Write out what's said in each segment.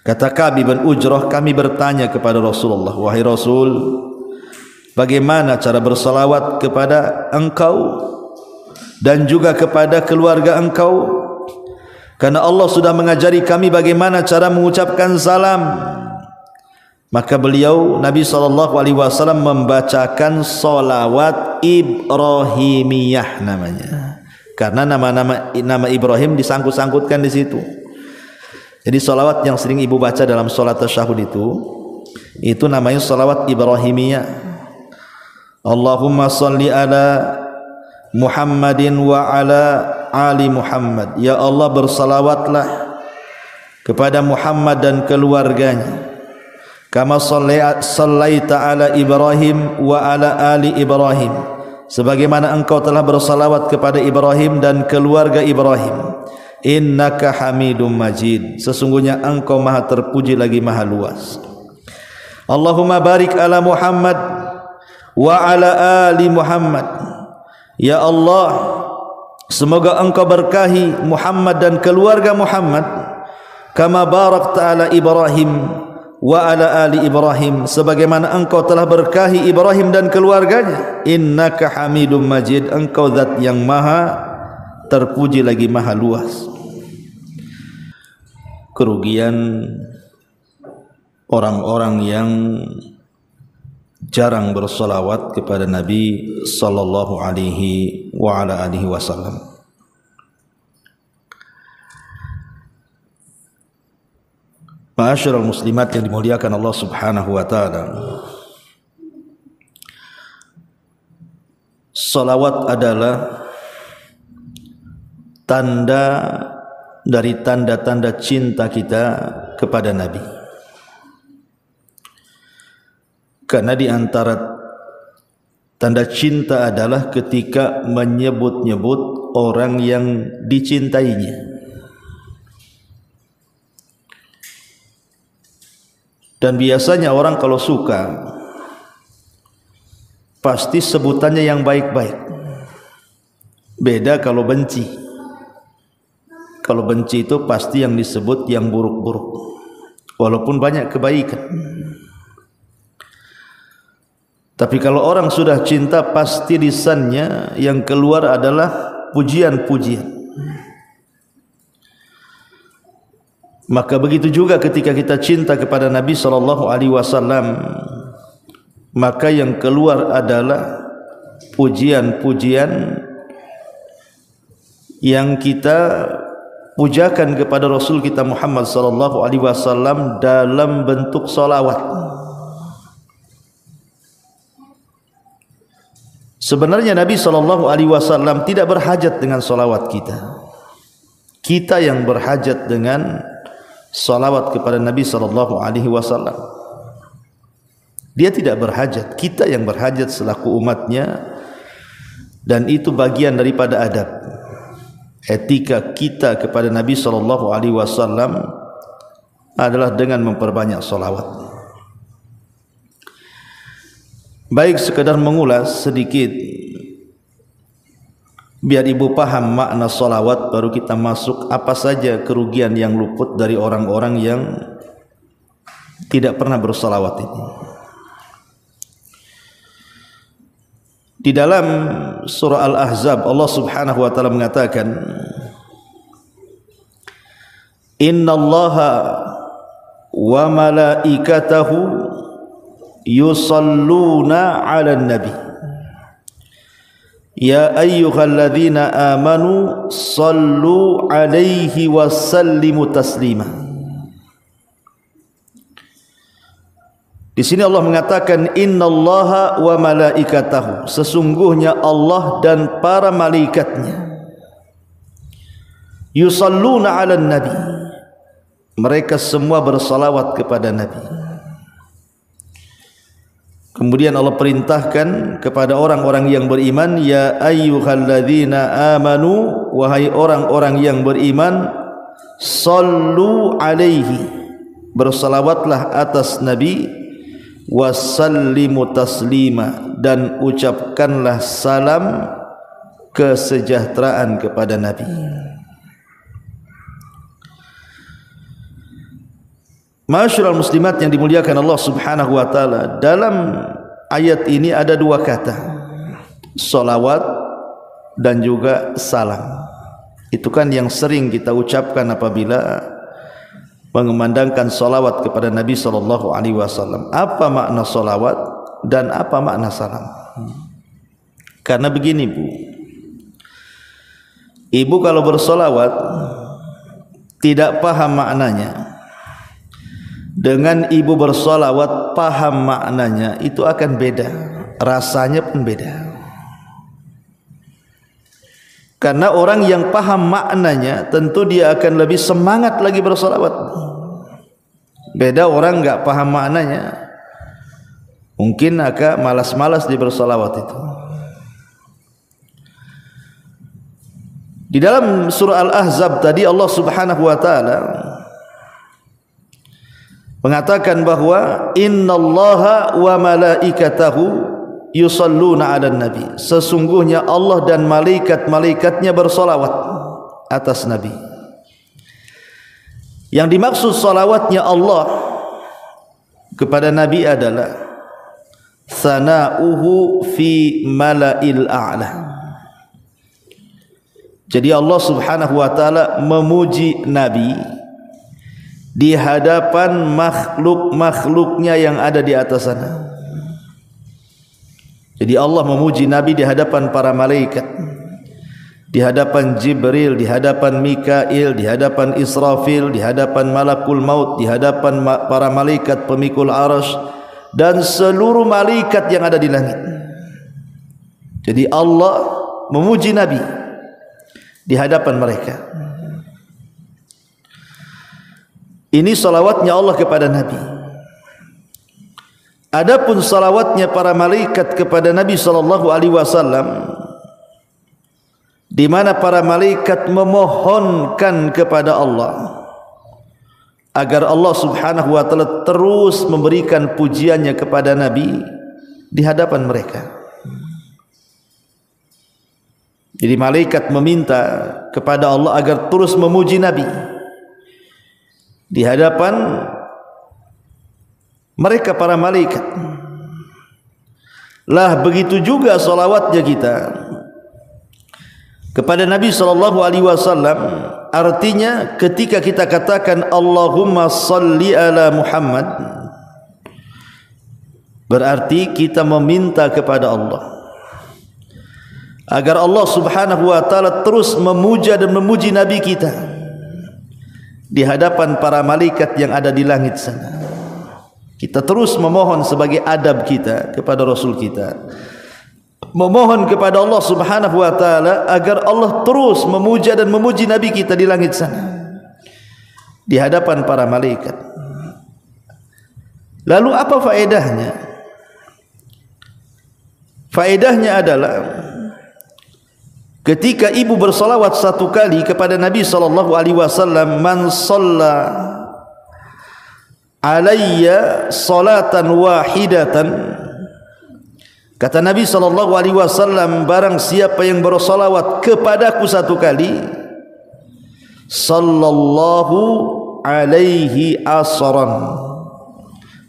Kata Ka'b bin Ujrah, kami bertanya kepada Rasulullah, wahai Rasul, bagaimana cara bersalawat kepada engkau dan juga kepada keluarga engkau? Karena Allah sudah mengajari kami bagaimana cara mengucapkan salam. Maka beliau Nabi SAW membacakan salawat Ibrahimiyah namanya. Karena nama Ibrahim disangkut-sangkutkan di situ. Jadi salawat yang sering ibu baca dalam salat tasyahud itu namanya salawat Ibrahimiyah. Allahumma salli ala Muhammadin wa ala ali Muhammad. Ya Allah, bersalawatlah kepada Muhammad dan keluarganya. Kama sallaita ala Ibrahim wa ala ali Ibrahim. Sebagaimana engkau telah bersalawat kepada Ibrahim dan keluarga Ibrahim. Innaka Hamidum Majid. Sesungguhnya engkau maha terpuji lagi maha luas. Allahumma barik ala Muhammad wa ala ali Muhammad. Ya Allah, semoga engkau berkahi Muhammad dan keluarga Muhammad. Kama barakta ala Ibrahim wa ala ali Ibrahim. Sebagaimana engkau telah berkahi Ibrahim dan keluarganya. Innaka Hamidum Majid. Engkau zat yang maha terpuji lagi maha luas. Kerugian orang-orang yang jarang bersolawat kepada Nabi sallallahu alaihi wa ala alihi wasallam. Ma'asyiral muslimat yang dimuliakan Allah Subhanahu wa taala. Salawat adalah tanda dari tanda-tanda cinta kita kepada Nabi. Karena di antara tanda cinta adalah ketika menyebut-nyebut orang yang dicintainya. Dan biasanya orang kalau suka pasti sebutannya yang baik-baik. Beda kalau benci. Kalau benci itu pasti yang disebut yang buruk-buruk, walaupun banyak kebaikan. Tapi kalau orang sudah cinta, pasti lisannya yang keluar adalah pujian-pujian. Maka begitu juga ketika kita cinta kepada Nabi SAW, maka yang keluar adalah pujian-pujian yang kita pujakan kepada Rasul kita Muhammad SAW dalam bentuk salawat. Sebenarnya Nabi SAW tidak berhajat dengan salawat kita. Kita yang berhajat dengan salawat kepada Nabi SAW. Dia tidak berhajat, kita yang berhajat selaku umatnya. Dan itu bagian daripada adab, etika kita kepada Nabi SAW adalah dengan memperbanyak salawat. Baik, sekedar mengulas sedikit biar ibu paham makna salawat, baru kita masuk apa saja kerugian yang luput dari orang-orang yang tidak pernah bersalawat ini. Di dalam surah Al-Ahzab Allah Subhanahu wa taala mengatakan, innallaha wa malaikatahu yusalluna 'alan nabi ya ayyuhalladzina amanu sallu 'alaihi wa sallimu taslima. Di sini Allah mengatakan innallaha wa malaikatahu, sesungguhnya Allah dan para malaikatnya, yusalluna 'alan nabi, mereka semua bersalawat kepada Nabi. Kemudian Allah perintahkan kepada orang-orang yang beriman, ya ayyuhalladzina amanu, wahai orang-orang yang beriman, sallu 'alaihi, bersalawatlah atas Nabi, wasallimu taslima, dan ucapkanlah salam kesejahteraan kepada Nabi. Ma'asyiral muslimat yang dimuliakan Allah Subhanahu wa taala, dalam ayat ini ada dua kata, salawat dan juga salam. Itu kan yang sering kita ucapkan apabila mengumandangkan salawat kepada Nabi sallallahu alaihi wasallam. Apa makna salawat dan apa makna salam? Karena begini, Bu. Ibu kalau bersalawat tidak paham maknanya, dengan ibu bersalawat paham maknanya, itu akan beda, rasanya pun beda. Karena orang yang paham maknanya tentu dia akan lebih semangat lagi bersalawat. Beda orang enggak paham maknanya, mungkin agak malas-malas di bersalawat itu. Di dalam surah Al-Ahzab tadi Allah Subhanahu wa taala mengatakan bahwa innallaha wa malaikatahu yusalluna 'alan nabi. Sesungguhnya Allah dan malaikat-malaikatnya bersolawat atas Nabi. Yang dimaksud salawatnya Allah kepada Nabi adalah sana'uhu fi mala'il a'la. Jadi Allah Subhanahu wa taala memuji Nabi di hadapan makhluk-makhluknya yang ada di atas sana. Jadi Allah memuji Nabi di hadapan para malaikat, di hadapan Jibril, di hadapan Mikail, di hadapan Israfil, di hadapan Malakul Maut, di hadapan para malaikat pemikul arasy dan seluruh malaikat yang ada di langit. Jadi Allah memuji Nabi di hadapan mereka. Ini salawatnya Allah kepada Nabi. Adapun salawatnya para malaikat kepada Nabi sallallahu alaihi wasallam, di mana para malaikat memohonkan kepada Allah agar Allah Subhanahu wa taala terus memberikan pujiannya kepada Nabi di hadapan mereka. Jadi malaikat meminta kepada Allah agar terus memuji Nabi di hadapan mereka para malaikat. Lah begitu juga salawatnya kita kepada Nabi sallallahu alaihi wasallam, artinya ketika kita katakan Allahumma salli ala Muhammad, berarti kita meminta kepada Allah agar Allah Subhanahu wa taala terus memuja dan memuji Nabi kita di hadapan para malaikat yang ada di langit sana. Kita terus memohon sebagai adab kita kepada Rasul kita, memohon kepada Allah Subhanahu wa taala agar Allah terus memuja dan memuji Nabi kita di langit sana di hadapan para malaikat. Lalu apa faedahnya? Faedahnya adalah ketika ibu bersalawat satu kali kepada Nabi sallallahu alaihi wasallam, man shalla alayya salatan wahidatan, kata Nabi sallallahu alaihi wasallam, barang siapa yang bersalawat kepadaku satu kali, sallallahu alaihi asran,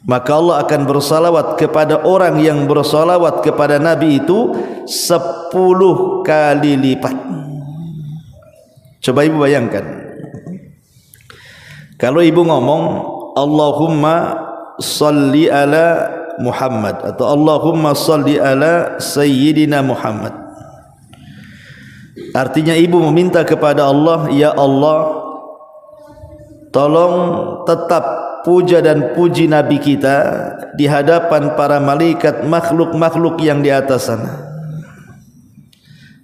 maka Allah akan bersalawat kepada orang yang bersalawat kepada Nabi itu 10 kali lipat. Coba ibu bayangkan, kalau ibu ngomong Allahumma salli ala Muhammad atau Allahumma salli ala Sayyidina Muhammad, artinya ibu meminta kepada Allah, ya Allah tolong tetap puja dan puji Nabi kita di hadapan para malaikat makhluk-makhluk yang di atas sana.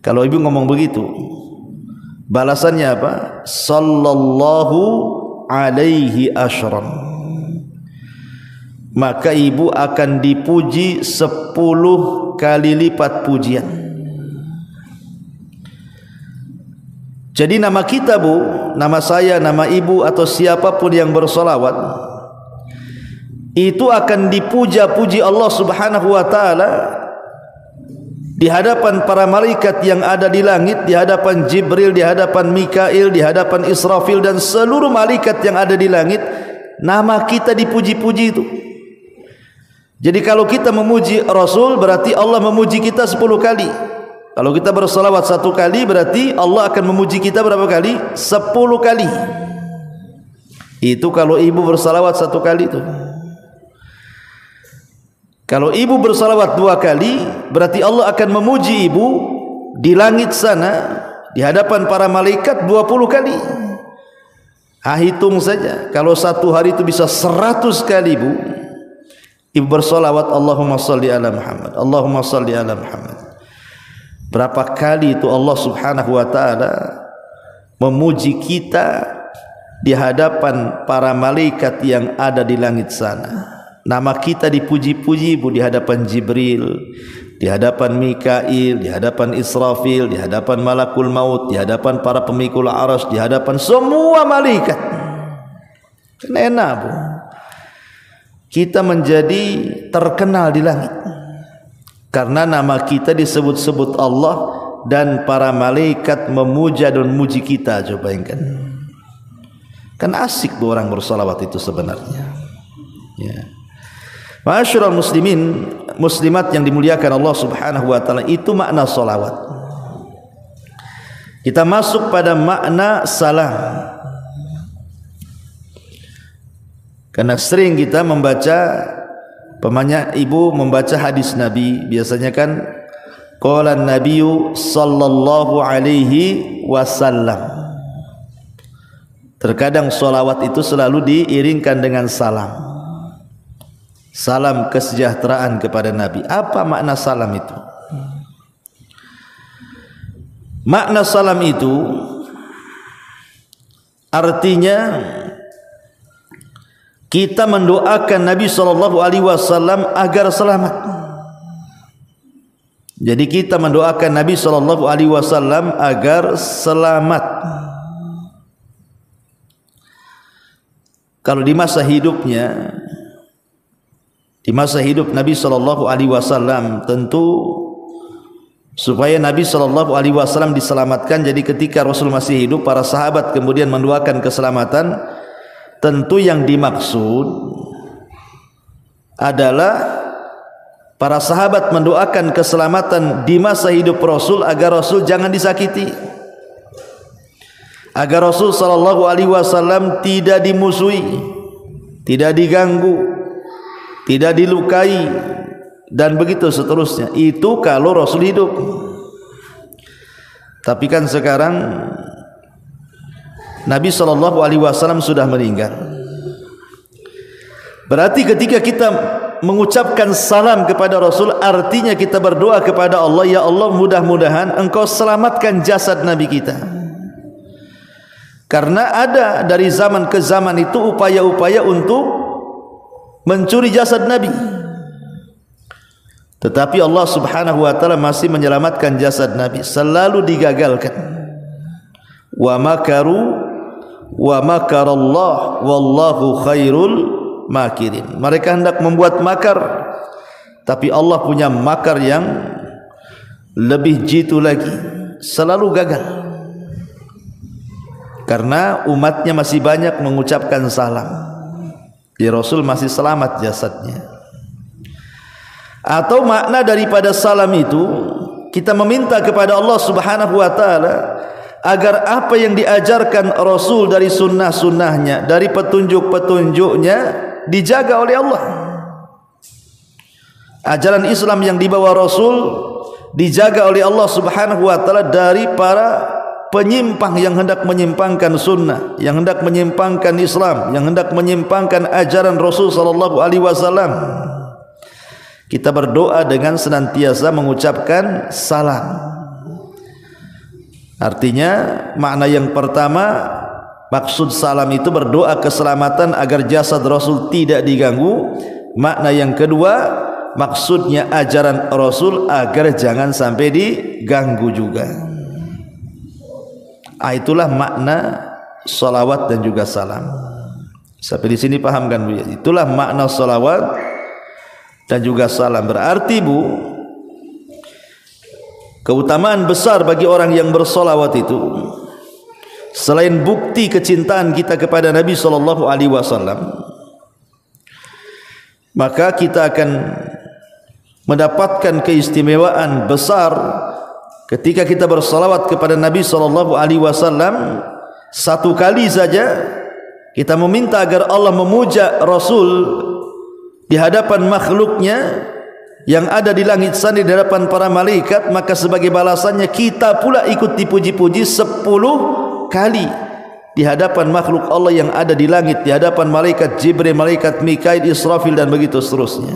Kalau ibu ngomong begitu, balasannya apa? Sallallahu alaihi asyram, maka ibu akan dipuji 10 kali lipat pujian. Jadi nama kita, Bu, nama saya, nama ibu atau siapapun yang bersolawat itu akan dipuja-puji Allah Subhanahu wa taala di hadapan para malaikat yang ada di langit, di hadapan Jibril, di hadapan Mikail, di hadapan Israfil dan seluruh malaikat yang ada di langit nama kita dipuji-puji itu. Jadi kalau kita memuji Rasul berarti Allah memuji kita 10 kali. Kalau kita bersalawat 1 kali berarti Allah akan memuji kita berapa kali? 10 kali. Itu kalau ibu bersalawat 1 kali itu. Kalau ibu bersalawat 2 kali berarti Allah akan memuji ibu di langit sana di hadapan para malaikat 20 kali. Hitung saja kalau 1 hari itu bisa 100 kali ibu bersalawat Allahumma salli ala Muhammad, Allahumma salli ala Muhammad. Berapa kali itu Allah subhanahu wa ta'ala memuji kita di hadapan para malaikat yang ada di langit sana. Nama kita dipuji-puji di hadapan Jibril, di hadapan Mikail, di hadapan Israfil, di hadapan Malakul Maut, di hadapan para pemikul arsy, di hadapan semua malaikat. Kan enak kita menjadi terkenal di langit karena nama kita disebut-sebut Allah dan para malaikat memuja dan memuji kita. Coba bayangkan, kan asik orang bersalawat itu sebenarnya ya. Ma'asyiral muslimin muslimat yang dimuliakan Allah subhanahu wa ta'ala, itu makna salawat. Kita masuk pada makna salam. Karena sering kita membaca, pemanya ibu membaca hadis Nabi, biasanya kan qala an-nabiyyu sallallahu alaihi wasallam. Terkadang salawat itu selalu diiringkan dengan salam. Salam kesejahteraan kepada Nabi. Apa makna salam itu? Makna salam itu artinya kita mendoakan Nabi SAW agar selamat. Jadi kita mendoakan Nabi SAW agar selamat. Kalau di masa hidupnya, di masa hidup Nabi SAW, tentu supaya Nabi SAW diselamatkan. Jadi ketika Rasul masih hidup, para sahabat kemudian mendoakan keselamatan. Tentu yang dimaksud adalah para sahabat mendoakan keselamatan di masa hidup Rasul agar Rasul jangan disakiti, agar Rasul SAW tidak dimusuhi, tidak diganggu, tidak dilukai, dan begitu seterusnya. Itu kalau Rasul hidup. Tapi kan sekarang Nabi SAW sudah meninggal. Berarti ketika kita mengucapkan salam kepada Rasul, artinya kita berdoa kepada Allah, ya Allah, mudah-mudahan Engkau selamatkan jasad Nabi kita. Karena ada dari zaman ke zaman itu upaya-upaya untuk mencuri jasad Nabi, tetapi Allah subhanahu wa ta'ala masih menyelamatkan jasad Nabi, selalu digagalkan. Wa makaru wa makarallah wallahu khairul makirin. Mereka hendak membuat makar, tapi Allah punya makar yang lebih jitu lagi, selalu gagal. Karena umatnya masih banyak mengucapkan salam, ya Rasul masih selamat jasadnya. Atau makna daripada salam itu, kita meminta kepada Allah subhanahu wa ta'ala agar apa yang diajarkan Rasul dari sunnah-sunnahnya, dari petunjuk-petunjuknya dijaga oleh Allah. Ajaran Islam yang dibawa Rasul dijaga oleh Allah subhanahu wa ta'ala dari para penyimpang yang hendak menyimpangkan sunnah, yang hendak menyimpangkan Islam, yang hendak menyimpangkan ajaran Rasul sallallahu alaihi wasallam. Kita berdoa dengan senantiasa mengucapkan salam. Artinya makna yang pertama, maksud salam itu berdoa keselamatan agar jasad Rasul tidak diganggu. Makna yang kedua, maksudnya ajaran Rasul agar jangan sampai diganggu juga. Itulah makna salawat dan juga salam. Sampai di sini paham kan Bu? Itulah makna salawat dan juga salam. Berarti Bu, keutamaan besar bagi orang yang bersolawat itu, selain bukti kecintaan kita kepada Nabi SAW, maka kita akan mendapatkan keistimewaan besar ketika kita bersalawat kepada Nabi SAW. Satu kali saja kita meminta agar Allah memuja Rasul di hadapan makhluknya yang ada di langit sana, di hadapan para malaikat, maka sebagai balasannya kita pula ikut dipuji-puji 10 kali di hadapan makhluk Allah yang ada di langit, di hadapan malaikat Jibril, malaikat Mikail, Israfil dan begitu seterusnya.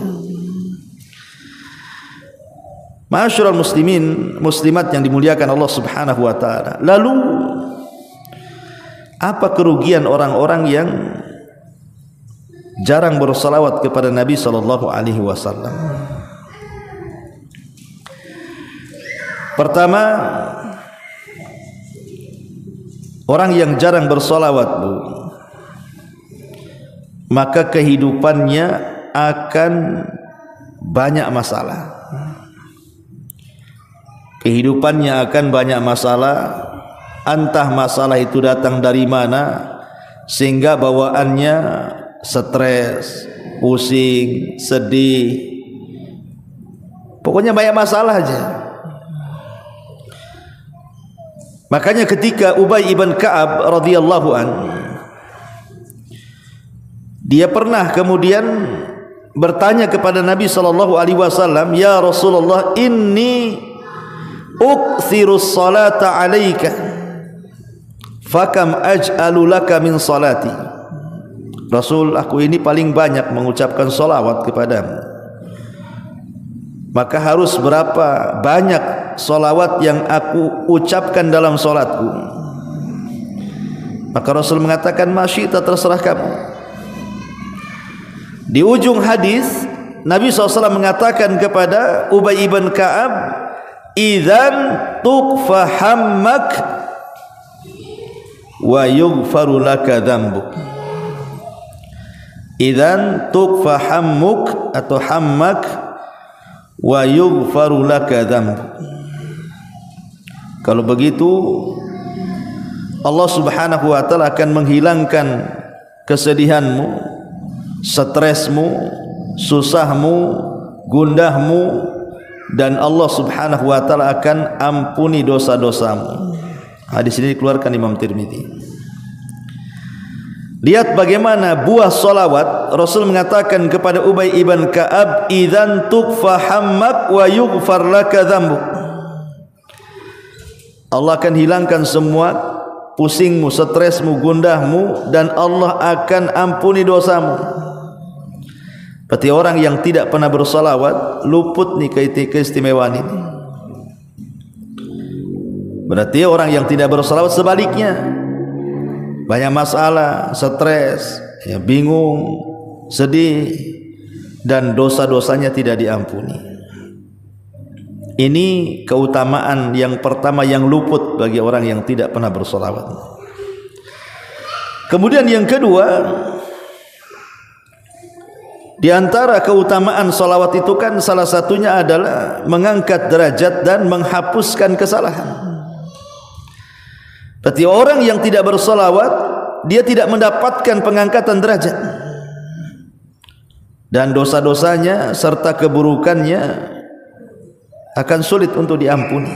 Ma'asyiral muslimin, muslimat yang dimuliakan Allah Subhanahu wa taala. Lalu apa kerugian orang-orang yang jarang bersalawat kepada Nabi sallallahu alaihi wasallam? Pertama, orang yang jarang bersalawat, maka kehidupannya akan banyak masalah. Kehidupannya akan banyak masalah, entah masalah itu datang dari mana sehingga bawaannya stres, pusing, sedih, pokoknya banyak masalah aja. Makanya ketika Ubay ibn Ka'ab radhiyallahu an, dia pernah kemudian bertanya kepada Nabi sallallahu alaihi wasallam, "Ya Rasulullah, inni ukthiru salata alaika fakam aj'alu laka min salati." Rasul, aku ini paling banyak mengucapkan salawat kepadamu, maka harus berapa banyak salawat yang aku ucapkan dalam salatku? Maka Rasul mengatakan, "Masyita, terserah kamu." Di ujung hadis Nabi SAW mengatakan kepada Ubay ibn Ka'ab, "Idzan tuqfa hammak wa yughfaru laka dzambuk." Idzan tuqfa hammuk atau hammak wa yughfaru laka dzambuk. Kalau begitu Allah Subhanahu wa taala akan menghilangkan kesedihanmu, stresmu, susahmu, gundahmu, dan Allah Subhanahu wa taala akan ampuni dosa-dosamu. Hadis ini dikeluarkan Imam Tirmidzi. Lihat bagaimana buah salawat. Rasul mengatakan kepada Ubay ibn Ka'ab, "Idzan tuqfa hammak wa yughfar laka dzambuk." Allah akan hilangkan semua pusingmu, stresmu, gundahmu, dan Allah akan ampuni dosamu. Berarti orang yang tidak pernah bersalawat luput nih keistimewaan ini. Berarti orang yang tidak bersalawat sebaliknya, banyak masalah, stres, ya, bingung, sedih, dan dosa-dosanya tidak diampuni. Ini keutamaan yang pertama yang luput bagi orang yang tidak pernah bersalawat. Kemudian yang kedua, di antara keutamaan salawat itu kan salah satunya adalah mengangkat derajat dan menghapuskan kesalahan. Berarti orang yang tidak bersalawat, dia tidak mendapatkan pengangkatan derajat, dan dosa-dosanya serta keburukannya akan sulit untuk diampuni.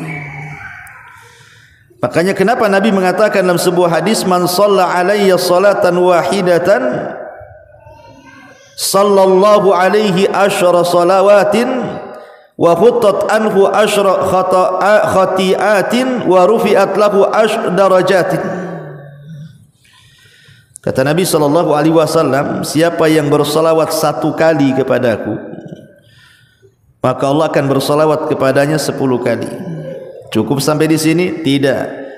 Makanya kenapa Nabi mengatakan dalam sebuah hadis, "Man shalla alayya salatan wahidatan sallallahu alaihi asyra salawatin wa khuttat anhu asyra khati'atin wa rufi'at lahu asyra darajatin." Kata Nabi sallallahu alaihi wasallam, siapa yang bersalawat 1 kali kepadaku, maka Allah akan bersalawat kepadanya 10 kali. Cukup sampai di sini? Tidak.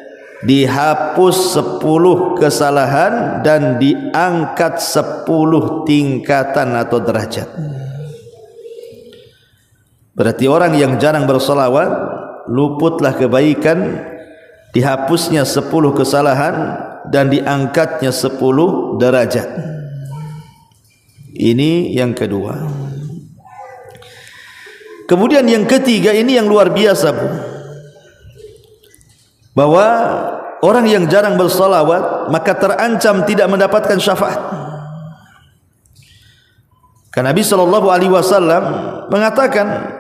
Dihapus 10 kesalahan dan diangkat 10 tingkatan atau derajat. Berarti orang yang jarang bersalawat, luputlah kebaikan, dihapusnya 10 kesalahan dan diangkatnya 10 derajat. Ini yang kedua. Kemudian yang ketiga, ini yang luar biasa, Bu, bahwa orang yang jarang bersalawat maka terancam tidak mendapatkan syafaat. Karena Nabi sallallahu alaihi wasallam mengatakan,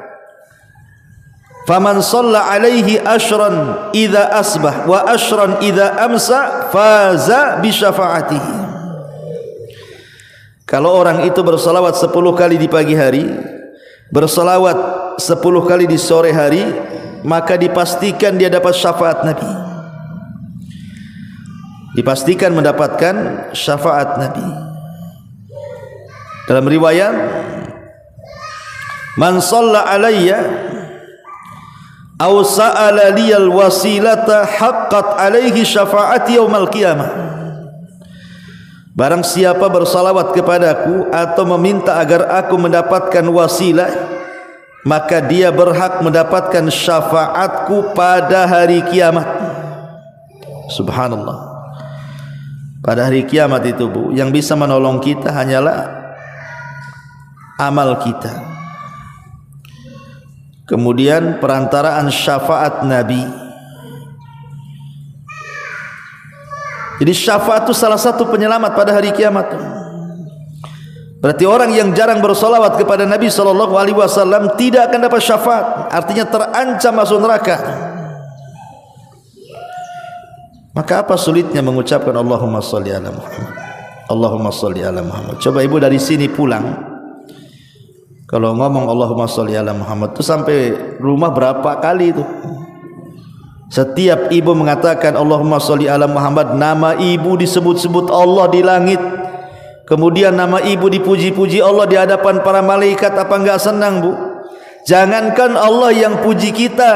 "Faman shalla alaihi ashran idza asbah wa ashran idza amsa faza bi syafaatihi." Kalau orang itu bersalawat 10 kali di pagi hari, bersalawat 10 kali di sore hari, maka dipastikan dia dapat syafaat Nabi. Dipastikan mendapatkan syafaat Nabi. Dalam riwayat, "Man shalla alayya aw sa'ala liyal wasilata haqqat alaihi syafaati yaumal qiyamah." Barang siapa bersalawat kepadaku atau meminta agar aku mendapatkan wasilah, maka dia berhak mendapatkan syafaatku pada hari kiamat. Subhanallah. Pada hari kiamat itu, Bu, yang bisa menolong kita hanyalah amal kita. Kemudian perantaraan syafaat Nabi. Jadi syafaat itu salah satu penyelamat pada hari kiamat. Berarti orang yang jarang bersolawat kepada Nabi SAW tidak akan dapat syafaat, artinya terancam masuk neraka. Maka apa sulitnya mengucapkan Allahumma sholli ala Muhammad, Allahumma sholli ala Muhammad. Coba ibu dari sini pulang, kalau ngomong Allahumma sholli ala Muhammad itu sampai rumah berapa kali itu? Setiap ibu mengatakan Allahumma sholli ala Muhammad, nama ibu disebut-sebut Allah di langit. Kemudian nama ibu dipuji-puji Allah di hadapan para malaikat. Apa enggak senang, Bu? Jangankan Allah yang puji kita,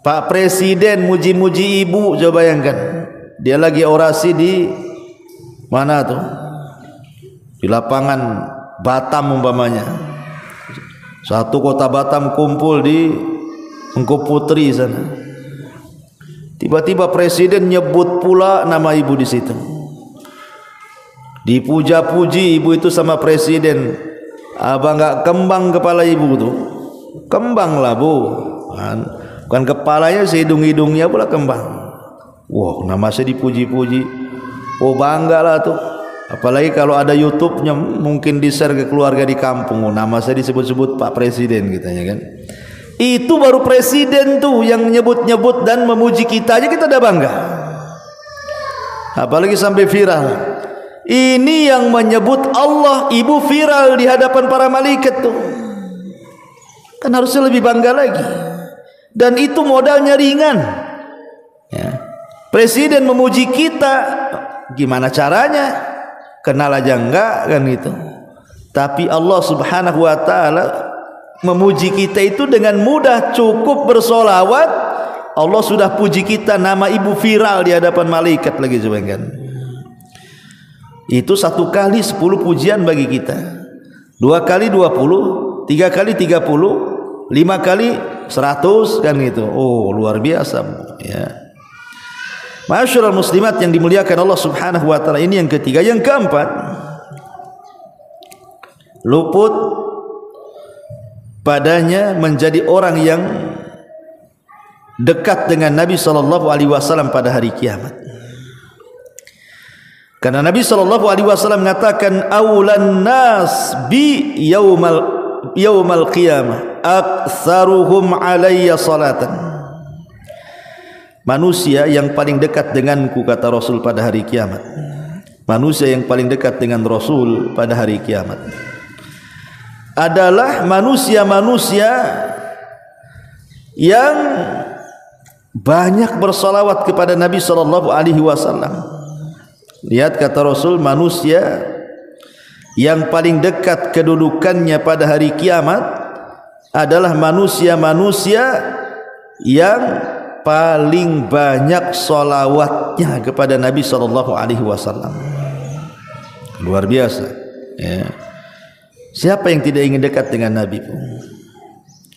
Pak Presiden muji-muji ibu, coba bayangkan. Dia lagi orasi di mana tuh? Di lapangan Batam umpamanya. Satu kota Batam kumpul di Mangkuputri sana. Tiba-tiba presiden nyebut pula nama ibu di situ. Dipuja-puji ibu itu sama presiden. Abang enggak kembang kepala ibu tuh. Kembang lah, Bu. Bukan kepalanya, hidung-hidungnya pula kembang. Wah, nama saya dipuji-puji. Oh, bangga lah tuh. Apalagi kalau ada YouTube-nya, mungkin di-share ke keluarga di kampung. Oh, nama saya disebut-sebut Pak Presiden katanya kan. Itu baru presiden tuh yang nyebut-nyebut dan memuji kita aja kita udah bangga. Apalagi sampai viral. Ini yang menyebut Allah, ibu viral di hadapan para malaikat tuh. Kan harusnya lebih bangga lagi. Dan itu modalnya ringan. Ya. Presiden memuji kita, gimana caranya? Kenal aja enggak kan gitu. Tapi Allah Subhanahu wa taala memuji kita itu dengan mudah, cukup bersolawat Allah sudah puji kita, nama ibu viral di hadapan malaikat lagi, coba kan. Itu 1 kali 10 pujian bagi kita, 2 kali 20, 3 kali 30, 5 kali 100 kan gitu. Oh, luar biasa ya. Masyaallah muslimat yang dimuliakan Allah Subhanahu wa taala. Ini yang ketiga. Yang keempat, luput padanya menjadi orang yang dekat dengan Nabi sallallahu alaihi wasallam pada hari kiamat. Karena Nabi sallallahu alaihi wasallam mengatakan aulan nas bi yaumal qiyamah aktsaruhum alayya salatan. Manusia yang paling dekat denganku, kata Rasul, pada hari kiamat. Manusia yang paling dekat dengan Rasul pada hari kiamat adalah manusia-manusia yang banyak bersalawat kepada Nabi sallallahu alaihi wasallam. Lihat kata Rasul, manusia yang paling dekat kedudukannya pada hari kiamat adalah manusia-manusia yang paling banyak salawatnya kepada Nabi sallallahu alaihi wasallam. Luar biasa ya. Siapa yang tidak ingin dekat dengan Nabi pun?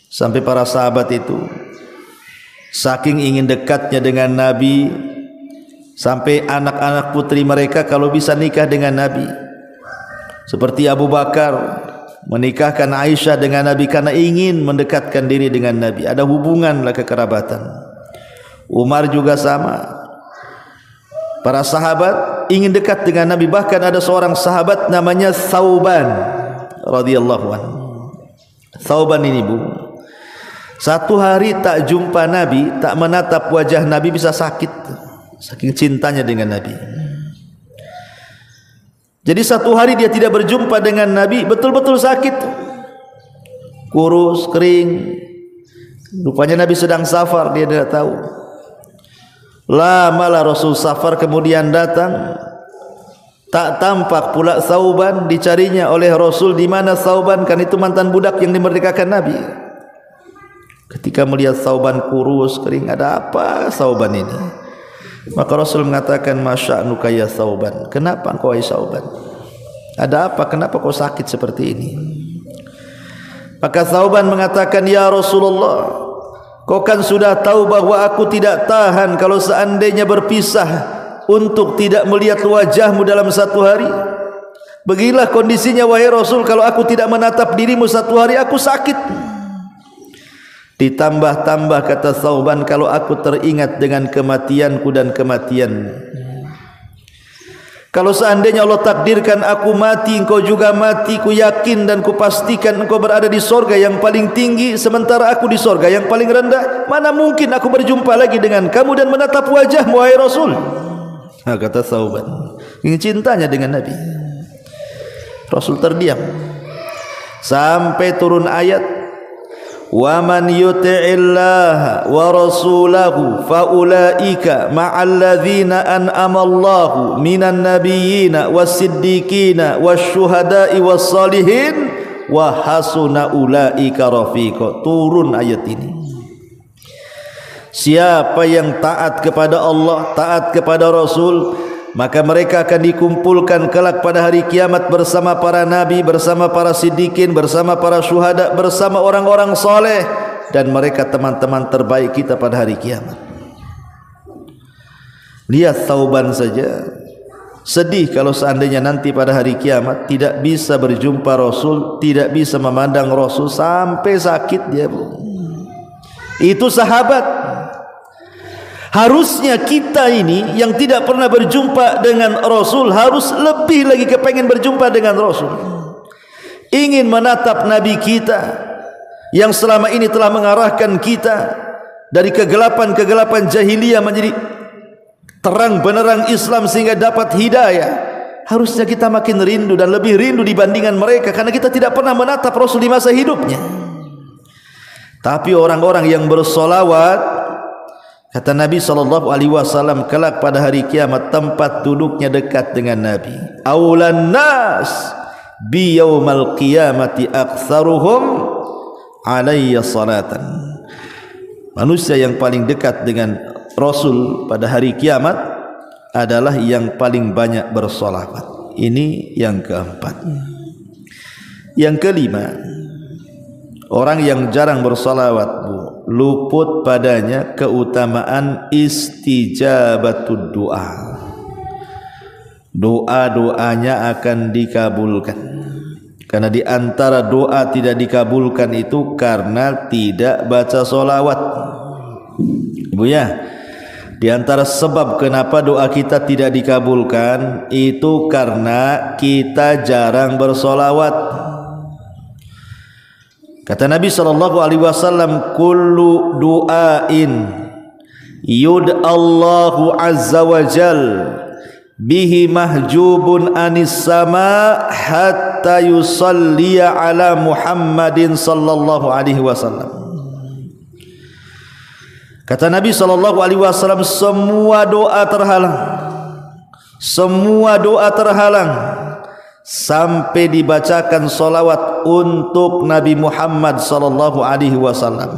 Sampai para sahabat itu saking ingin dekatnya dengan Nabi, sampai anak-anak putri mereka kalau bisa nikah dengan Nabi. Seperti Abu Bakar menikahkan Aisyah dengan Nabi karena ingin mendekatkan diri dengan Nabi, ada hubunganlah kekerabatan. Umar juga sama. Para sahabat ingin dekat dengan Nabi. Bahkan ada seorang sahabat namanya Thauban. radhiyallahu anhu. Thauban ini, Bu, satu hari tak jumpa Nabi, tak menatap wajah Nabi bisa sakit, saking cintanya dengan Nabi. Jadi satu hari dia tidak berjumpa dengan Nabi, betul-betul sakit, kurus, kering. Rupanya Nabi sedang safar, dia tidak tahu. Lamalah Rasul safar, kemudian datang, tak tampak pula Thauban. Dicarinya oleh Rasul, di mana Thauban? Kan itu mantan budak yang dimerdekakan Nabi. Ketika melihat Thauban kurus, kering, ada apa Thauban ini? Maka Rasul mengatakan, masya'nuka ya Thauban, kenapa engkau wahai Thauban? Ada apa? Kenapa kau sakit seperti ini? Maka Thauban mengatakan, ya Rasulullah, kau kan sudah tahu bahwa aku tidak tahan kalau seandainya berpisah untuk tidak melihat wajahmu dalam satu hari. Beginilah kondisinya wahai Rasul, kalau aku tidak menatap dirimu satu hari, aku sakit. Ditambah-tambah kata Thauban, kalau aku teringat dengan kematianku dan kematian, kalau seandainya Allah takdirkan aku mati, engkau juga mati, ku yakin dan ku pastikan engkau berada di sorga yang paling tinggi, sementara aku di sorga yang paling rendah. Mana mungkin aku berjumpa lagi dengan kamu dan menatap wajahmu wahai Rasul. Nah, kata Thauban, ini cintanya dengan Nabi. Rasul terdiam sampai turun ayat, wa man yuti'illah wa rasulahu fa ulaika ma'al ladzina an'ama Allahu minan nabiyyina was-siddiqina wasyuhada'i was-salihin wa hasuna ulaika rafiqa. Turun ayat ini. Siapa yang taat kepada Allah, taat kepada Rasul, maka mereka akan dikumpulkan kelak pada hari kiamat bersama para nabi, bersama para siddiqin, bersama para syuhada, bersama orang-orang soleh, dan mereka teman-teman terbaik kita pada hari kiamat. Lihat Thauban saja sedih kalau seandainya nanti pada hari kiamat tidak bisa berjumpa Rasul, tidak bisa memandang Rasul, sampai sakit dia, Bu. Itu sahabat. Harusnya kita ini yang tidak pernah berjumpa dengan Rasul harus lebih lagi kepengen berjumpa dengan Rasul. Ingin menatap Nabi kita yang selama ini telah mengarahkan kita dari kegelapan-kegelapan jahiliyah menjadi terang benerang Islam sehingga dapat hidayah. Harusnya kita makin rindu dan lebih rindu dibandingkan mereka, karena kita tidak pernah menatap Rasul di masa hidupnya. Tapi orang-orang yang bersolawat, kata Nabi SAW, kelak pada hari kiamat tempat duduknya dekat dengan Nabi. Aulan nas bi yaumal qiyamati aktsaruhum alayya salatan. Manusia yang paling dekat dengan Rasul pada hari kiamat adalah yang paling banyak bersolawat. Ini yang keempat. Yang kelima, orang yang jarang bersalawat, Bu, luput padanya keutamaan istijabatud doa. Doa-doanya akan dikabulkan. Karena di antara doa tidak dikabulkan itu karena tidak baca salawat. Ibu ya, di antara sebab kenapa doa kita tidak dikabulkan itu karena kita jarang bersalawat. Kata Nabi SAW, kullu du'ain yud'allahu azza wa jal bihi mahjubun anis sama hatta yusalliya ala Muhammadin sallallahu alaihi wasallam. Kata Nabi SAW, semua doa terhalang, semua doa terhalang sampai dibacakan salawat untuk Nabi Muhammad sallallahu alaihi wasallam.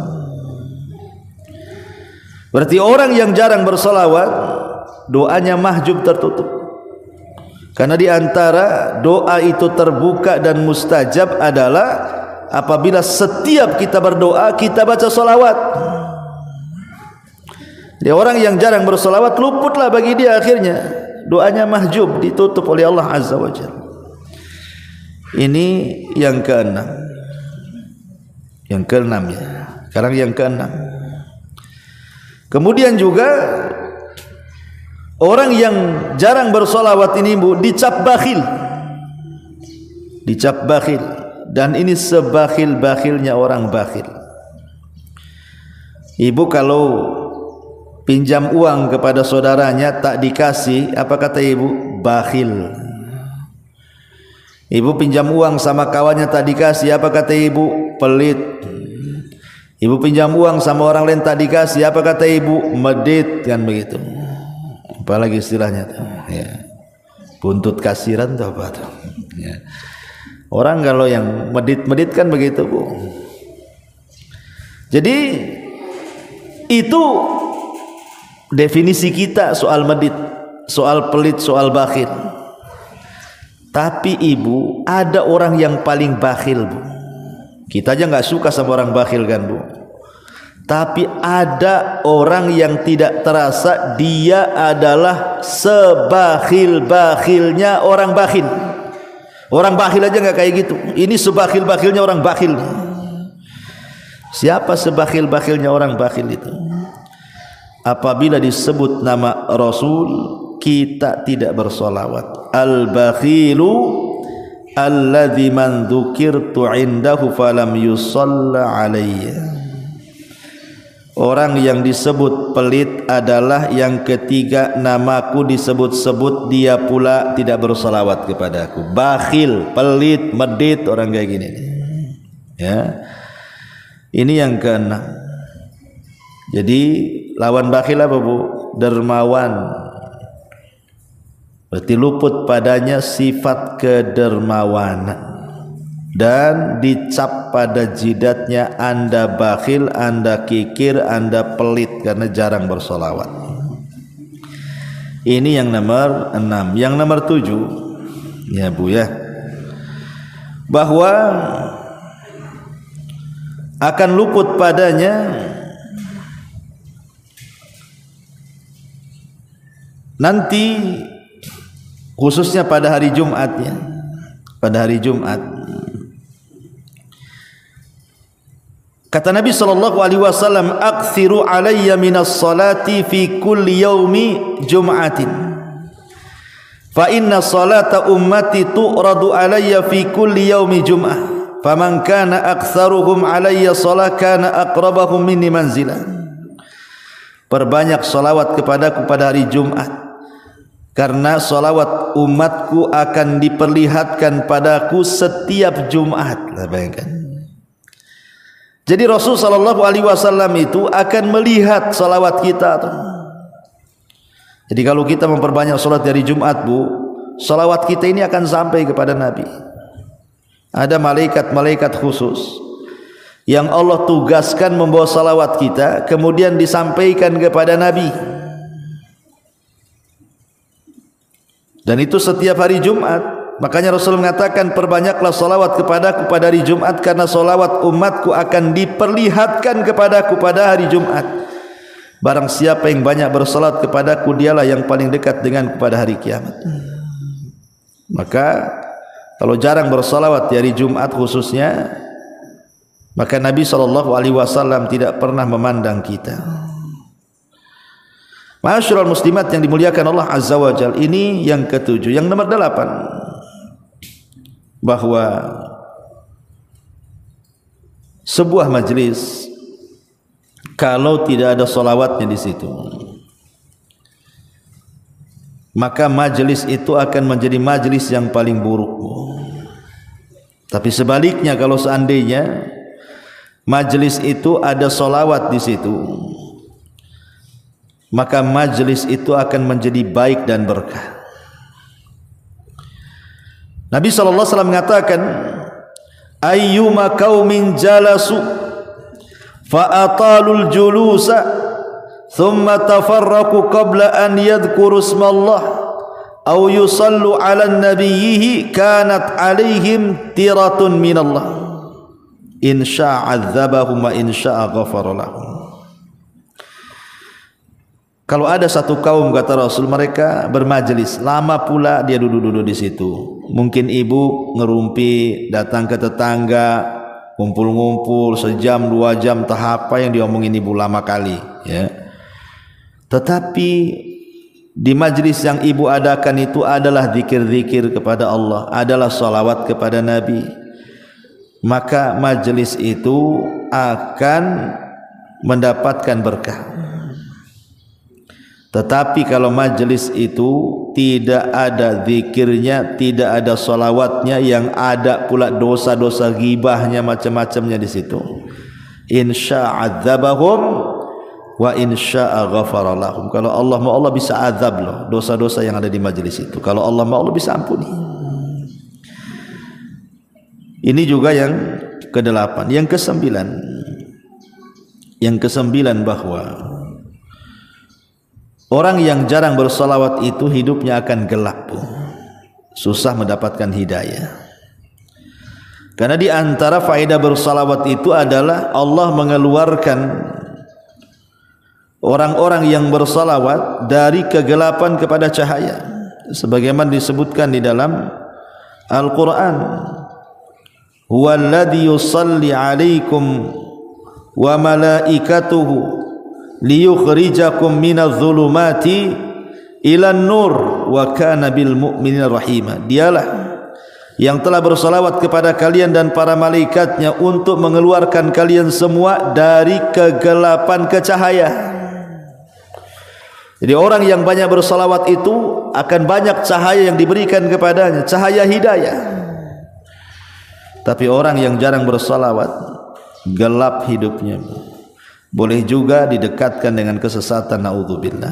Berarti orang yang jarang bersalawat doanya mahjub, tertutup. Karena di antara doa itu terbuka dan mustajab adalah apabila setiap kita berdoa kita baca salawat. Dia orang yang jarang bersalawat, luputlah bagi dia akhirnya doanya mahjub, ditutup oleh Allah Azza wa Jalla. Ini yang keenam. Yang keenam ya. Sekarang yang keenam. Kemudian juga orang yang jarang bersolawat ini, Bu, dicap bakhil. Dicap bakhil. dan ini sebakhil-bakhilnya orang bakhil. Ibu kalau pinjam uang kepada saudaranya tak dikasih, apa kata ibu? Bakhil. Ibu pinjam uang sama kawannya tak dikasih, apa kata ibu? Pelit. Ibu pinjam uang sama orang lain tak dikasih, apa kata ibu? Medit, kan begitu. Apalagi istilahnya tuh, ya. Buntut kasiran tuh apa tuh? Ya. Orang kalau yang medit-medit kan begitu, Bu. Jadi itu definisi kita soal medit, soal pelit, soal bakhil. Tapi ibu, ada orang yang paling bakhil, Bu. Kita aja nggak suka sama orang bakhil kan, Bu. Tapi ada orang yang tidak terasa dia adalah sebakhil-bakhilnya orang bakhil. Orang bakhil aja nggak kayak gitu. Ini sebakhil-bakhilnya orang bakhil. Siapa sebakhil-bakhilnya orang bakhil itu? Apabila disebut nama Rasul, kita tidak bersolawat. Al-bakhilu alladzi man dzukirtu indahu falam yusalla alayya. Orang yang disebut pelit adalah yang ketiga namaku disebut-sebut dia pula tidak bersolawat kepadaku. Bakhil, pelit, medit, orang kayak gini. Ya. Ini yang keenam. Jadi lawan bakhil apa, Bu? Dermawan. Berarti luput padanya sifat kedermawanan. Dan dicap pada jidatnya Anda bakhil, Anda kikir, Anda pelit karena jarang bersolawat. Ini yang nomor 6. Yang nomor 7, ya Bu ya, bahwa akan luput padanya nanti, khususnya pada hari Jumatnya. Pada hari Jumat, kata Nabi SAW, "Aktsiru alayya minas salati fi kulli yaumi jum'atin. Fa inna salata ummati tu'radu alayya fi kulli yaumi jum'ah. Faman kana aktsaruhum alayya salat kana aqrabahum minni manzilah." Perbanyak salawat kepadaku pada hari Jumat, karena salawat umatku akan diperlihatkan padaku setiap Jumat. Bayangkan. Jadi Rasul sallallahu alaihi wasallam itu akan melihat salawat kita tuh. Jadi kalau kita memperbanyak salat dari Jumat, Bu, salawat kita ini akan sampai kepada Nabi. Ada malaikat-malaikat khusus yang Allah tugaskan membawa salawat kita, kemudian disampaikan kepada Nabi. Dan itu setiap hari Jumat. Makanya Rasul mengatakan, perbanyaklah salawat kepadaku pada hari Jumat, karena salawat umatku akan diperlihatkan kepadaku pada hari Jumat. Barang siapa yang banyak bersalat kepadaku, dialah yang paling dekat dengan pada hari kiamat. Maka kalau jarang bersalawat di hari Jumat khususnya, maka Nabi SAW tidak pernah memandang kita. Ma'asyiral muslimat yang dimuliakan Allah Azza wa Jalla, ini yang ketujuh. Yang nomor 8, bahwa sebuah majlis kalau tidak ada salawatnya di situ, maka majlis itu akan menjadi majlis yang paling buruk. Tapi sebaliknya, kalau seandainya majlis itu ada salawat di situ, maka majlis itu akan menjadi baik dan berkah. Nabi SAW mengatakan, ayyuma qaumin jalasu fa'atalul julusa thumma tafarraqu qabla an yadhkuru ismallah aw yusallu ala nabiyhi kanat alaihim tiratun minallah in sya'a adzabahum wa in sya'a ghafara lahum. Kalau ada satu kaum, kata Rasul, mereka bermajlis, lama pula dia duduk-duduk di situ. Mungkin ibu ngerumpi, datang ke tetangga, ngumpul-ngumpul sejam 2 jam, tahap apa yang diomongin ibu lama kali, ya. Tetapi di majlis yang ibu adakan itu adalah zikir-zikir kepada Allah, adalah salawat kepada Nabi. maka majelis itu akan mendapatkan berkah. Tetapi kalau majelis itu tidak ada zikirnya, tidak ada salawatnya, yang ada pula dosa-dosa ghibahnya, macam-macamnya di situ, insya'adzabahum wa insya'a ghafara lahum. Kalau Allah mau, Allah bisa azab loh dosa-dosa yang ada di majelis itu. Kalau Allah mau, Allah bisa ampuni. Ini juga yang ke-8. Yang ke-9 bahwa orang yang jarang bersalawat itu hidupnya akan gelap, susah mendapatkan hidayah. Karena di antara faedah bersalawat itu adalah Allah mengeluarkan orang-orang yang bersalawat dari kegelapan kepada cahaya, sebagaimana disebutkan di dalam Al-Quran, huwallazi yusalli alaikum wa malaikatuhu liyukhrijakum minadh dhulumati ilan nur wa kana bil mu'minina rahima. Dialah yang telah bersalawat kepada kalian dan para malaikatnya untuk mengeluarkan kalian semua dari kegelapan ke cahaya. Jadi orang yang banyak bersalawat itu akan banyak cahaya yang diberikan kepadanya, cahaya hidayah. Tapi orang yang jarang bersalawat, gelap hidupnya, boleh juga didekatkan dengan kesesatan, naudzubillah.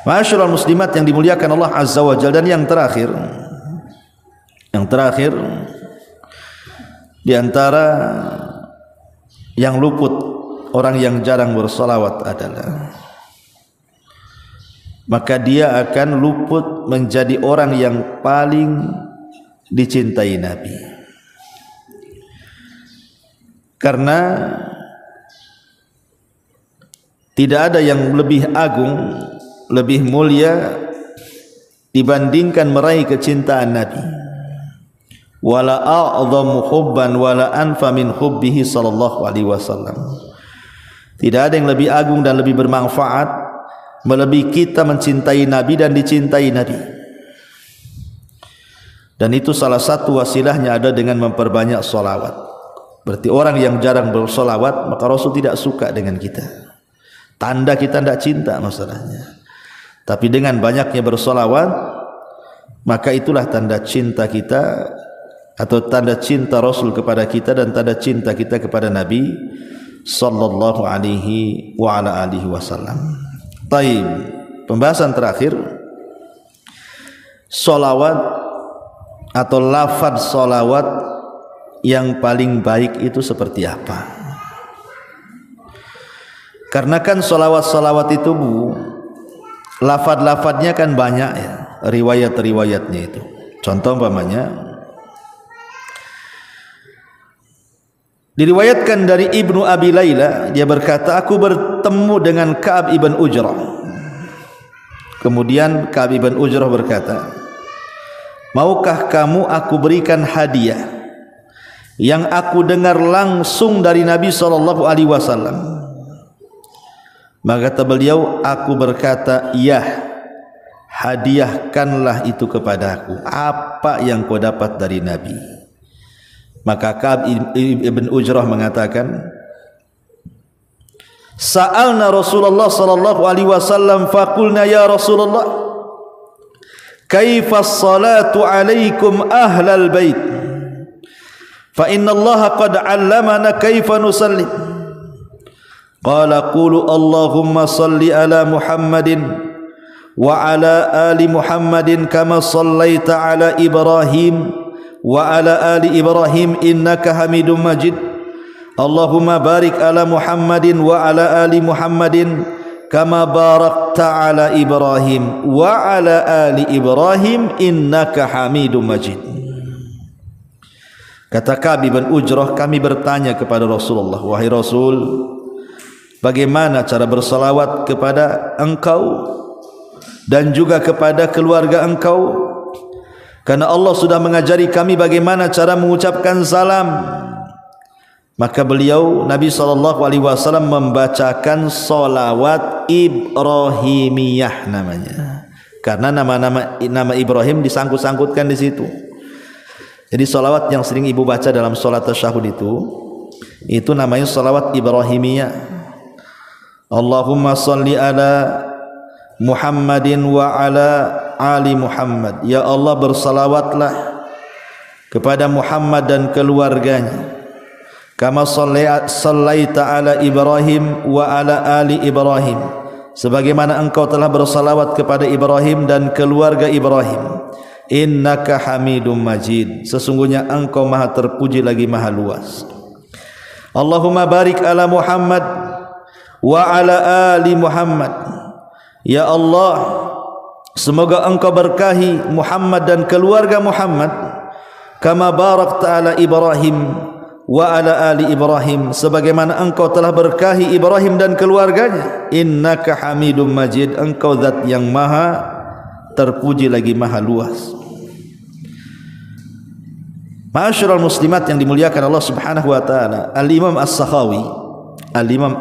Ma'asyiral muslimat yang dimuliakan Allah Azza wa Jalla. Dan yang terakhir di antara yang luput orang yang jarang bersalawat adalah, maka dia akan luput menjadi orang yang paling dicintai Nabi. Karena tidak ada yang lebih agung, lebih mulia dibandingkan meraih kecintaan Nabi. Wala a'dhamu hubban wala anfa min hubbihi sallallahu alaihi wasallam. Tidak ada yang lebih agung dan lebih bermanfaat melebihi kita mencintai Nabi dan dicintai Nabi. Dan itu salah satu wasilahnya ada dengan memperbanyak salawat. Berarti orang yang jarang bersalawat, maka Rasul tidak suka dengan kita. Tanda kita tidak cinta masalahnya. Tapi dengan banyaknya bersalawat, maka itulah tanda cinta kita, atau tanda cinta Rasul kepada kita, dan tanda cinta kita kepada Nabi sallallahu alaihi wa ala alihi wasallam. Taib, pembahasan terakhir, salawat atau lafaz salawat yang paling baik itu seperti apa? Karena kan salawat-salawat itu lafaz-lafaznya kan banyak ya, riwayat-riwayatnya itu. Contoh umpamanya diriwayatkan dari Ibnu Abi Layla, dia berkata, aku bertemu dengan Ka'ab ibn Ujrah. Kemudian Ka'ab ibn Ujrah berkata, maukah kamu aku berikan hadiah yang aku dengar langsung dari Nabi sallallahu alaihi wasallam? Maka kata beliau, aku berkata, iya, hadiahkanlah itu kepadaku, apa yang kau dapat dari Nabi. Maka Ka'ab ibn Ujrah mengatakan, sa'alna Rasulullah sallallahu alaihi wasallam faqulna ya Rasulullah, kaifa as-salatu alaikum ahlal bait, fa inna Allah qad 'allamana kaifa nusalli. Qala qulu Allahumma salli ala Muhammadin wa ala ali Muhammadin kama sallaita ala Ibrahim wa ala ali Ibrahim innaka Hamidum Majid. Allahumma barik ala Muhammadin wa ala ali Muhammadin kama barakta ala Ibrahim wa ala ali Ibrahim innaka Hamidum Majid. Kata Ka'ab bin Ujrah, kami bertanya kepada Rasulullah, wahai Rasul, bagaimana cara bersalawat kepada engkau dan juga kepada keluarga engkau? Karena Allah sudah mengajari kami bagaimana cara mengucapkan salam. Maka beliau Nabi SAW membacakan salawat Ibrahimiyah namanya, karena nama Ibrahim disangkut-sangkutkan di situ. Jadi salawat yang sering ibu baca dalam salat tasyahud itu namanya salawat Ibrahimiyah. Allahumma salli ala Muhammadin wa ala ali Muhammad. Ya Allah, bersalawatlah kepada Muhammad dan keluarganya. Kama sallaita ala Ibrahim wa ala ali Ibrahim, sebagaimana engkau telah bersalawat kepada Ibrahim dan keluarga Ibrahim. Innaka Hamidum Majid, sesungguhnya engkau maha terpuji lagi maha luas. Allahumma barik ala Muhammad wa ala ali Muhammad. Ya Allah, semoga engkau berkahi Muhammad dan keluarga Muhammad. Kama barakta ala Ibrahim wa ala ali Ibrahim, sebagaimana engkau telah berkahi Ibrahim dan keluarganya. Innaka Hamidum Majid, engkau zat yang maha terpuji lagi maha luas. Ma'asyiral muslimat yang dimuliakan Allah Subhanahu wa taala, Al-Imam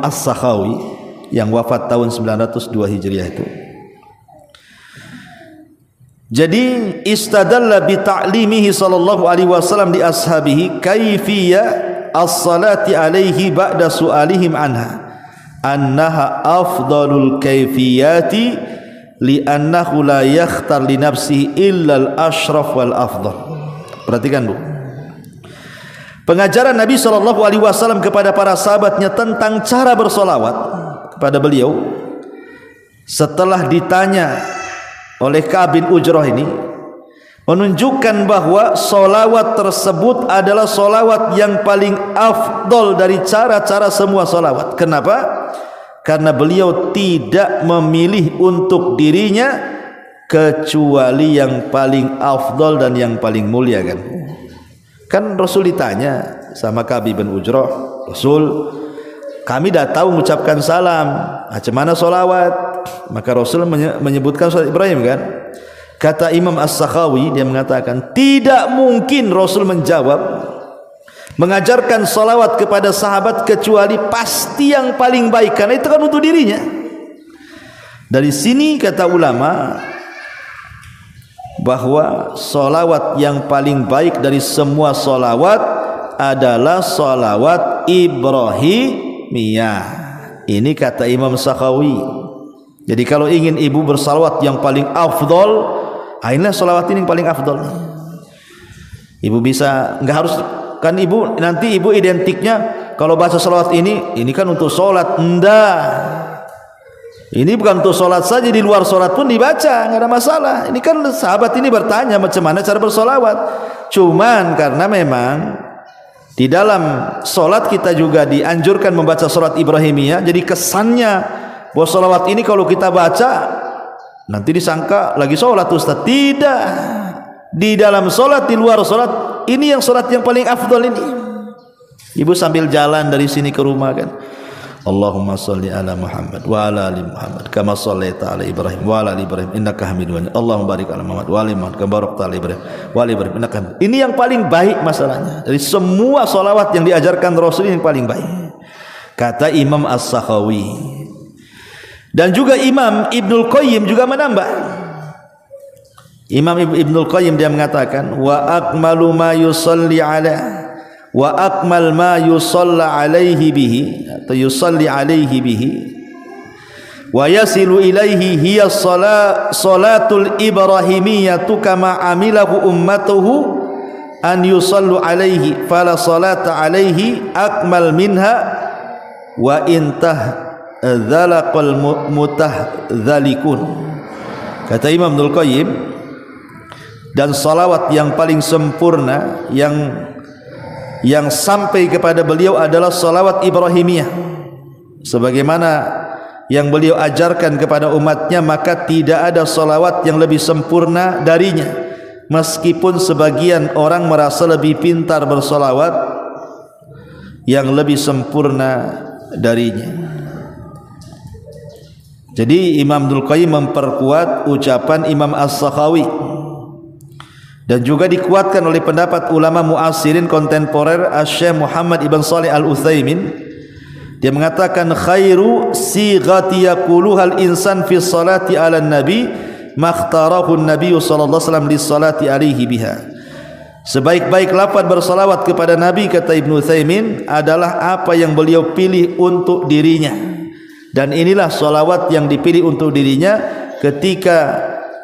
As-Sakhawi yang wafat tahun 902 Hijriah itu. Jadi istadalla bi ta'limihi sallallahu alaihi wasallam li ashabihi kaifiyya as-salati alaihi ba'da su'alihim anha annaha afdalul kaifiyati li'annahu la yakhtar li nafsihi illa al-ashraf wal afdal. Perhatikan Bu, pengajaran Nabi sallallahu alaihi wasallam kepada para sahabatnya tentang cara bersolawat kepada beliau setelah ditanya oleh Ka'ab bin Ujrah ini menunjukkan bahwa solawat tersebut adalah solawat yang paling afdol dari cara-cara semua solawat. Kenapa? Karena beliau tidak memilih untuk dirinya kecuali yang paling afdol dan yang paling mulia. Kan Rasul ditanya sama Ka'ab bin Ujrah, Rasul, kami dah tahu mengucapkan salam, macam mana solawat? Maka Rasul menyebutkan salat Ibrahim kan. Kata Imam As-Sakhawi, dia mengatakan tidak mungkin Rasul menjawab mengajarkan salawat kepada sahabat kecuali pasti yang paling baik, karena itu kan untuk dirinya. Dari sini kata ulama bahwa salawat yang paling baik dari semua salawat adalah salawat Ibrahimiyah. Ini kata Imam Sakhawi. Jadi kalau ingin ibu bersalawat yang paling afdol, inilah salawat ini yang paling afdol. Ibu bisa, enggak harus kan ibu, nanti ibu identiknya kalau baca salawat ini kan untuk salat. Enggak, ini bukan untuk salat saja, di luar salat pun dibaca, enggak ada masalah. Ini kan sahabat ini bertanya macam mana cara bersalawat. Cuman karena memang di dalam salat kita juga dianjurkan membaca salat Ibrahimiyah, jadi kesannya bahwa salawat ini kalau kita baca nanti disangka lagi salat Ustaz. Tidak, di dalam salat, di luar salat, ini yang salat yang paling afdal ini. Ibu sambil jalan dari sini ke rumah kan, Allahumma salli ala Muhammad wa ala ali Muhammad kama sallaita ala Ibrahim wa ala ali Ibrahim innaka Hamidun Majid. Allahumma barik ala Muhammad wa ali Muhammad kama barakta ala Ibrahim wa ali Ibrahim innaka Hamidun. Ini yang paling baik masalahnya. Dari semua salawat yang diajarkan Rasul ini yang paling baik, kata Imam As-Sakhawi. Dan juga Imam Ibnul Qayyim juga menambah. Imam Ibnul Qayyim dia mengatakan wa akmalu ma yusalli ala wa akmal ma yusalla alaihi bihi atau yusalli alaihi bihi wa yasilu ilaihi hiya salatul ibrahimiyatu kama amilahu ummatuhu an yusallu alaihi fala salata alaihi akmal minha wa intah dzalaqal mutahzalikun. Kata Imam Ibnul Qayyim, dan salawat yang paling sempurna yang sampai kepada beliau adalah salawat Ibrahimiyah sebagaimana yang beliau ajarkan kepada umatnya, maka tidak ada salawat yang lebih sempurna darinya, meskipun sebagian orang merasa lebih pintar bersalawat yang lebih sempurna darinya. Jadi Imam Ibnul Qayyim memperkuat ucapan Imam As-Sakhawi dan juga dikuatkan oleh pendapat ulama muasirin kontemporer Asy-Syaikh Muhammad Ibn Shalih Al-Utsaimin. Dia mengatakan khairu sighati yaquluhal insan fi salati ala nabi makhtarahu an-nabi sallallahu alaihi wasallam li salati alaihi biha. Sebaik-baik lafaz bersalawat kepada Nabi, kata Ibnu Utsaimin, adalah apa yang beliau pilih untuk dirinya. Dan inilah salawat yang dipilih untuk dirinya ketika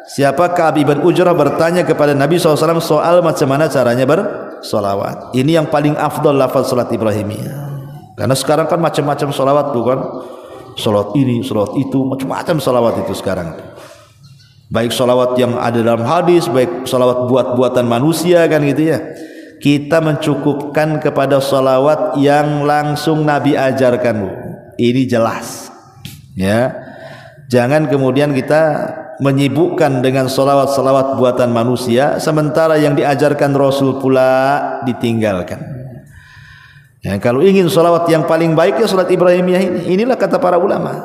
siapa Ka'ab bin Ujrah bertanya kepada Nabi SAW soal macam mana caranya bersalawat. Ini yang paling afdal lafaz salat Ibrahimiyah. Karena sekarang kan macam-macam salawat, bukan? Salawat ini, salawat itu, macam-macam salawat itu sekarang. Baik salawat yang ada dalam hadis, baik salawat buat-buatan manusia, kan gitu ya. Kita mencukupkan kepada salawat yang langsung Nabi ajarkan, Bu. Ini jelas. Ya. Jangan kemudian kita menyibukkan dengan salawat-salawat buatan manusia sementara yang diajarkan Rasul pula ditinggalkan. Ya, kalau ingin salawat yang paling baik ya salat Ibrahimiyah ini. Inilah kata para ulama.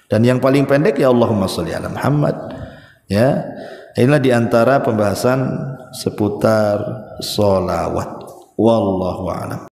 Dan yang paling pendek ya Allahumma sholli ala Muhammad. Ya, inilah diantara pembahasan seputar salawat. Wallahu a'lam.